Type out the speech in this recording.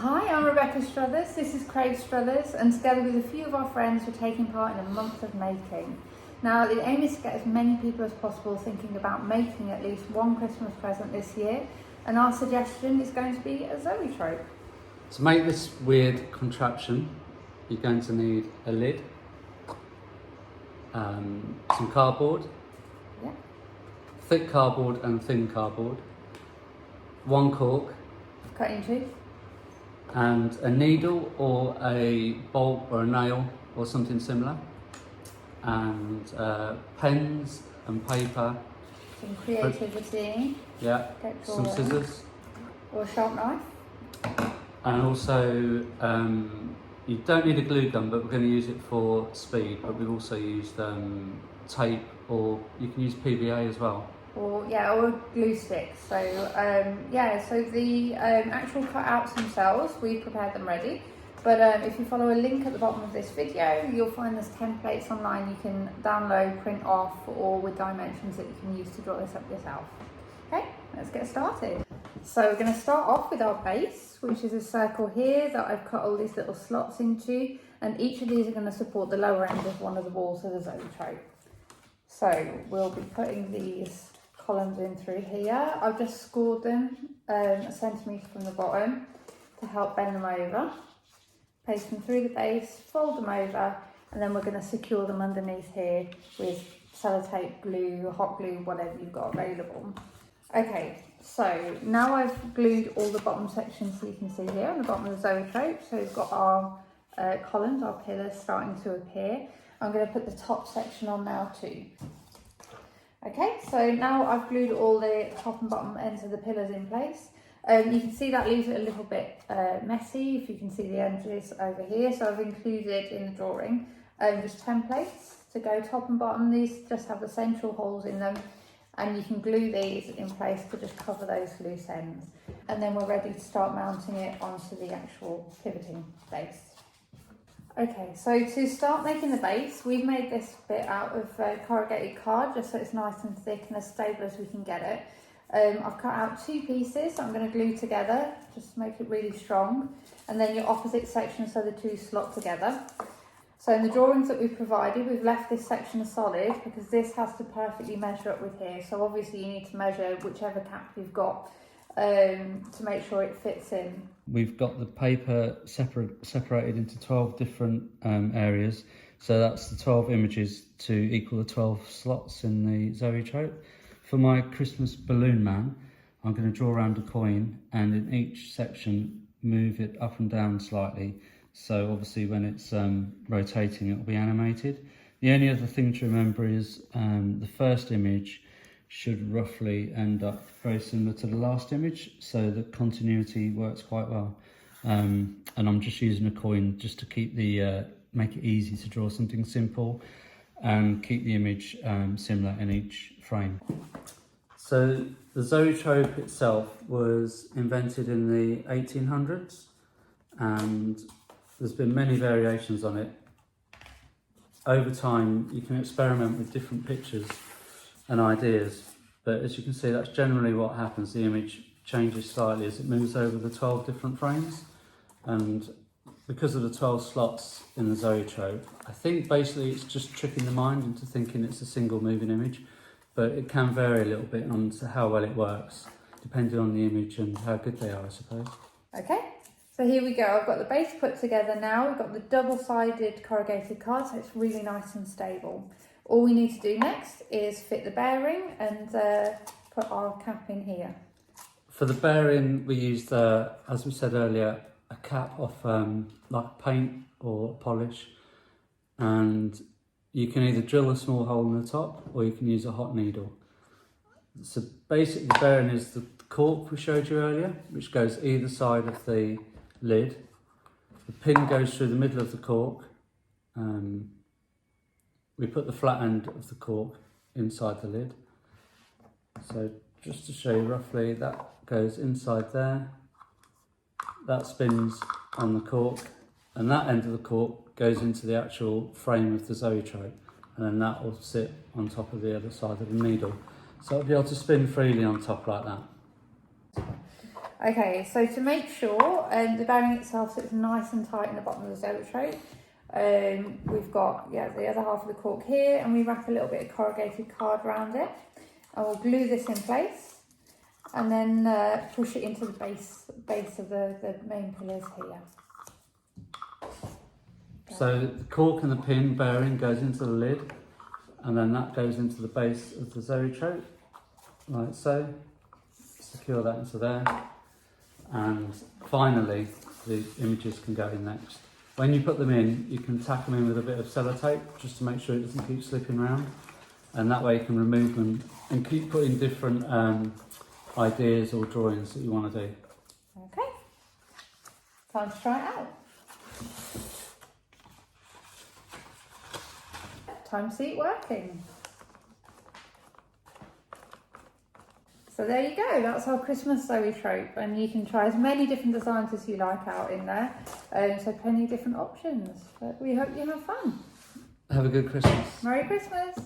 Hi, I'm Rebecca Struthers, this is Craig Struthers, and together with a few of our friends we're taking part in a month of making. Now the aim is to get as many people as possible thinking about making at least one Christmas present this year, and our suggestion is going to be a Zoetrope. To make this weird contraption, you're going to need a lid, some cardboard, thick cardboard and thin cardboard, one cork, cutting tooth, and a needle or a bolt or a nail or something similar, and pens and paper, some creativity, some scissors, or a sharp knife, and also you don't need a glue gun, but we're going to use it for speed. But we've also used tape, or you can use PVA as well. Or a glue stick. So so the actual cutouts themselves, we've prepared them ready. But if you follow a link at the bottom of this video, you'll find there's templates online you can download, print off, or with dimensions that you can use to draw this up yourself. Okay, let's get started. So we're going to start off with our base, which is a circle here that I've cut all these little slots into, and each of these are going to support the lower end of one of the walls of the Zoetrope. So we'll be putting these columns in through here. I've just scored them a centimetre from the bottom to help bend them over. Paste them through the base, fold them over, and then we're going to secure them underneath here with sellotape, glue, hot glue, whatever you've got available. Okay, so now I've glued all the bottom sections, so you can see here on the bottom of the Zoetrope. So we've got our columns, our pillars starting to appear. I'm going to put the top section on now too. Okay, so now I've glued all the top and bottom ends of the pillars in place. You can see that leaves it a little bit messy, if you can see the edges over here. So I've included in the drawing just templates to go top and bottom. These just have the central holes in them, and you can glue these in place to just cover those loose ends. And then we're ready to start mounting it onto the actual pivoting base. Okay, so to start making the base, we've made this bit out of corrugated card just so it's nice and thick and as stable as we can get it. I've cut out two pieces that I'm going to glue together just to make it really strong, and then your opposite section so the two slot together. So in the drawings that we've provided, we've left this section solid because this has to perfectly measure up with here. So obviously you need to measure whichever cap you've got to make sure it fits in. We've got the paper separated into 12 different areas, so that's the 12 images to equal the 12 slots in the Zoetrope. For my Christmas balloon man, I'm going to draw around a coin, and in each section move it up and down slightly, so obviously when it's rotating it will be animated. The only other thing to remember is the first image should roughly end up very similar to the last image, so the continuity works quite well. And I'm just using a coin just to keep the make it easy to draw something simple and keep the image similar in each frame. So the Zoetrope itself was invented in the 1800s, and there's been many variations on it. Over time you can experiment with different pictures and ideas, but as you can see, that's generally what happens. The image changes slightly as it moves over the 12 different frames, and because of the 12 slots in the Zoetrope, I think basically it's just tricking the mind into thinking it's a single moving image, but it can vary a little bit on how well it works, depending on the image and how good they are, I suppose. Okay, so here we go. I've got the base put together now. We've got the double-sided corrugated card, so it's really nice and stable. All we need to do next is fit the bearing and put our cap in here. For the bearing, we used, as we said earlier, a cap off like paint or polish, and you can either drill a small hole in the top or you can use a hot needle. So basically the bearing is the cork we showed you earlier, which goes either side of the lid. The pin goes through the middle of the cork. We put the flat end of the cork inside the lid. So just to show you roughly, that goes inside there. That spins on the cork, and that end of the cork goes into the actual frame of the Zoetrope, and then that will sit on top of the other side of the needle. So it'll be able to spin freely on top like that. Okay, so to make sure the bearing itself sits nice and tight in the bottom of the Zoetrope, we've got the other half of the cork here, and we wrap a little bit of corrugated card around it, and we'll glue this in place, and then push it into the base of the main pillars here. So the cork and the pin bearing goes into the lid, and then that goes into the base of the Zoetrope, like so. Secure that into there, and finally the images can go in next. When you put them in, you can tack them in with a bit of sellotape just to make sure it doesn't keep slipping around, and that way you can remove them and keep putting different ideas or drawings that you want to do. Okay, time to try it out. Time to see it working. So there you go, that's our Christmas Zoetrope, and you can try as many different designs as you like out in there, so plenty of different options, but we hope you have fun. Have a good Christmas. Merry Christmas!